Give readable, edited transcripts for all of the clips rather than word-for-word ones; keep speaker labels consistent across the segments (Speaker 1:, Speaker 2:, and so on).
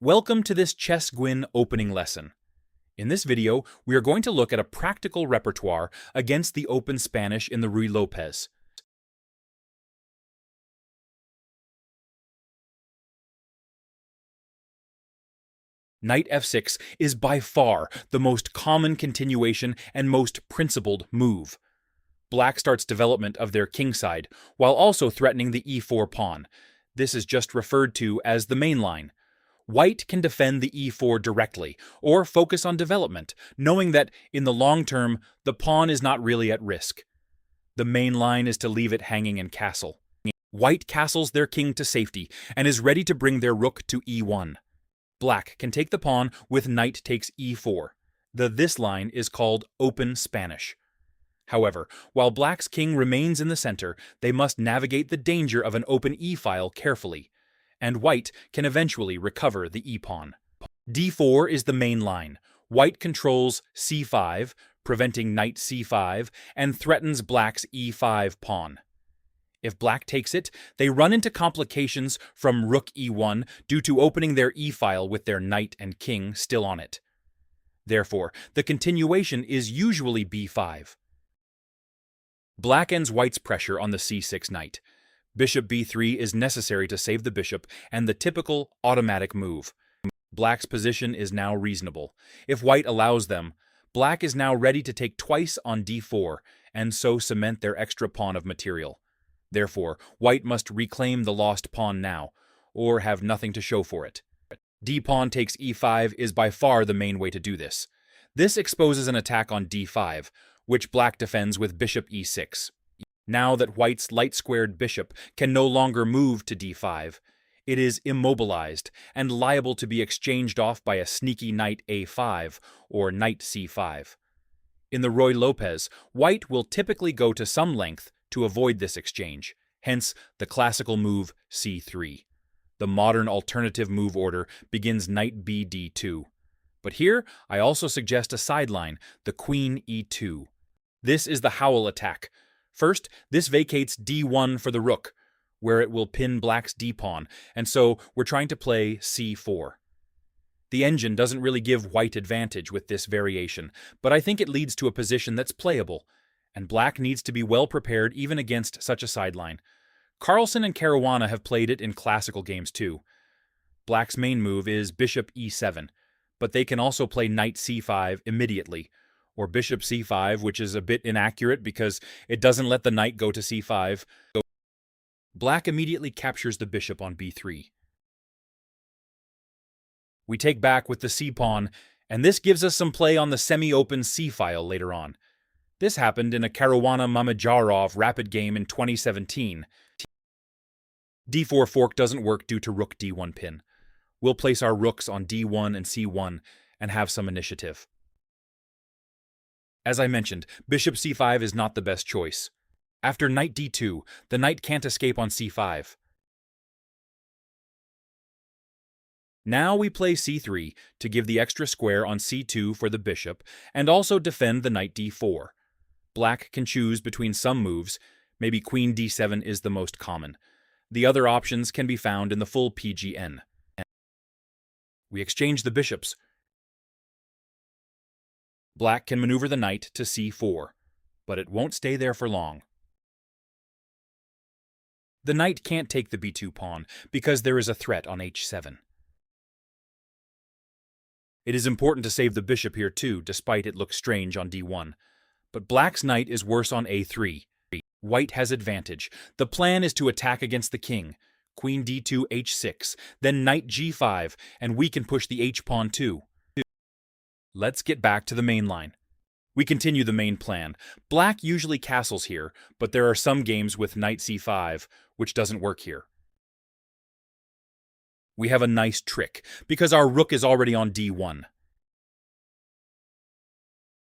Speaker 1: Welcome to this ChessGuin opening lesson. In this video, we are going to look at a practical repertoire against the open Spanish in the Ruy Lopez. Knight f6 is by far the most common continuation and most principled move. Black starts development of their kingside, while also threatening the e4 pawn. This is just referred to as the main line. White can defend the e4 directly, or focus on development, knowing that, in the long term, the pawn is not really at risk. The main line is to leave it hanging in castle. White castles their king to safety, and is ready to bring their rook to e1. Black can take the pawn with knight takes e4. This line is called open Spanish. However, while Black's king remains in the center, they must navigate the danger of an open e-file carefully, and White can eventually recover the e-pawn. d4 is the main line. White controls c5, preventing knight c5, and threatens Black's e5 pawn. If Black takes it, they run into complications from rook e1 due to opening their e-file with their knight and king still on it. Therefore, the continuation is usually b5. Black ends White's pressure on the c6 knight. Bishop b3 is necessary to save the bishop and the typical automatic move. Black's position is now reasonable. If White allows them, Black is now ready to take twice on d4 and so cement their extra pawn of material. Therefore, White must reclaim the lost pawn now, or have nothing to show for it. d-pawn takes e5 is by far the main way to do this. This exposes an attack on d5, which Black defends with bishop e6. Now that White's light-squared bishop can no longer move to d5, it is immobilized and liable to be exchanged off by a sneaky knight a5 or knight c5. In the Ruy Lopez, White will typically go to some length to avoid this exchange, hence the classical move c3. The modern alternative move order begins knight bd2. But here, I also suggest a sideline, the queen e2. This is the Howell attack. First, this vacates d1 for the rook, where it will pin Black's d-pawn, and so we're trying to play c4. The engine doesn't really give White advantage with this variation, but I think it leads to a position that's playable, and Black needs to be well prepared even against such a sideline. Carlsen and Caruana have played it in classical games too. Black's main move is bishop e7, but they can also play knight c5 immediately, or bishop c5, which is a bit inaccurate because it doesn't let the knight go to c5. Black immediately captures the bishop on b3. We take back with the c-pawn, and this gives us some play on the semi-open c-file later on. This happened in a Caruana-Mamedyarov rapid game in 2017. d4 fork doesn't work due to rook d1 pin. We'll place our rooks on d1 and c1 and have some initiative. As I mentioned, bishop c5 is not the best choice. After knight d2, the knight can't escape on c5. Now we play c3 to give the extra square on c2 for the bishop and also defend the knight d4. Black can choose between some moves. Maybe queen d7 is the most common. The other options can be found in the full PGN. We exchange the bishops. Black can maneuver the knight to c4, but it won't stay there for long. The knight can't take the b2 pawn because there is a threat on h7. It is important to save the bishop here too, despite it looks strange on d1. But Black's knight is worse on a3. White has advantage. The plan is to attack against the king. Queen d2 h6, then knight g5, and we can push the h-pawn too. Let's get back to the main line. We continue the main plan. Black usually castles here, but there are some games with knight c5, which doesn't work here. We have a nice trick, because our rook is already on d1.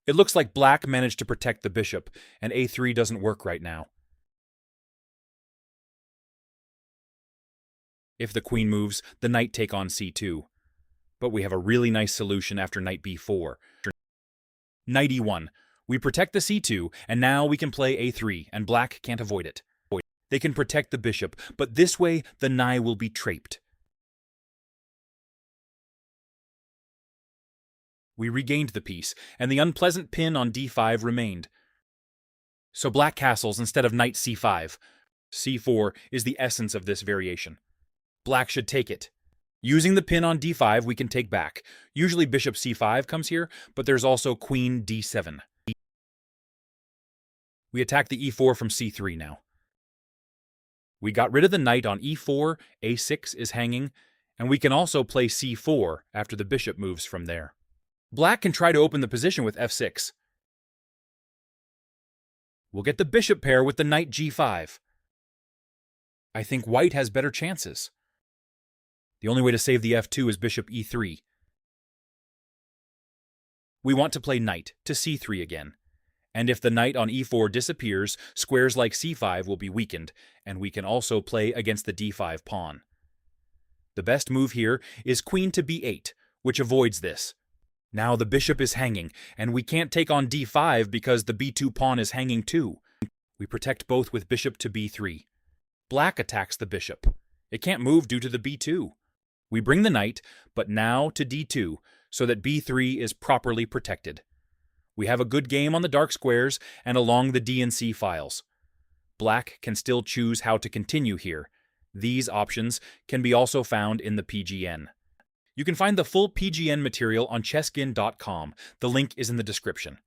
Speaker 1: It looks like Black managed to protect the bishop, and a3 doesn't work right now. If the queen moves, the knight take on c2. But we have a really nice solution after knight b4. Knight e1. We protect the c2, and now we can play a3, and Black can't avoid it. They can protect the bishop, but this way the knight will be trapped. We regained the piece, and the unpleasant pin on d5 remained. So black castles instead of knight c5. c4 is the essence of this variation. Black should take it. Using the pin on d5, we can take back. Usually bishop c5 comes here, but there's also queen d7. We attack the e4 from c3 now. We got rid of the knight on e4, a6 is hanging, and we can also play c4 after the bishop moves from there. Black can try to open the position with f6. We'll get the bishop pair with the knight g5. I think white has better chances. The only way to save the f2 is bishop e3. We want to play knight to c3 again. And if the knight on e4 disappears, squares like c5 will be weakened, and we can also play against the d5 pawn. The best move here is queen to b8, which avoids this. Now the bishop is hanging, and we can't take on d5 because the b2 pawn is hanging too. We protect both with bishop to b3. Black attacks the bishop. It can't move due to the b2. We bring the knight, but now to d2, so that b3 is properly protected. We have a good game on the dark squares and along the d and c files. Black can still choose how to continue here. These options can be also found in the PGN. You can find the full PGN material on ChessGuin.com. The link is in the description.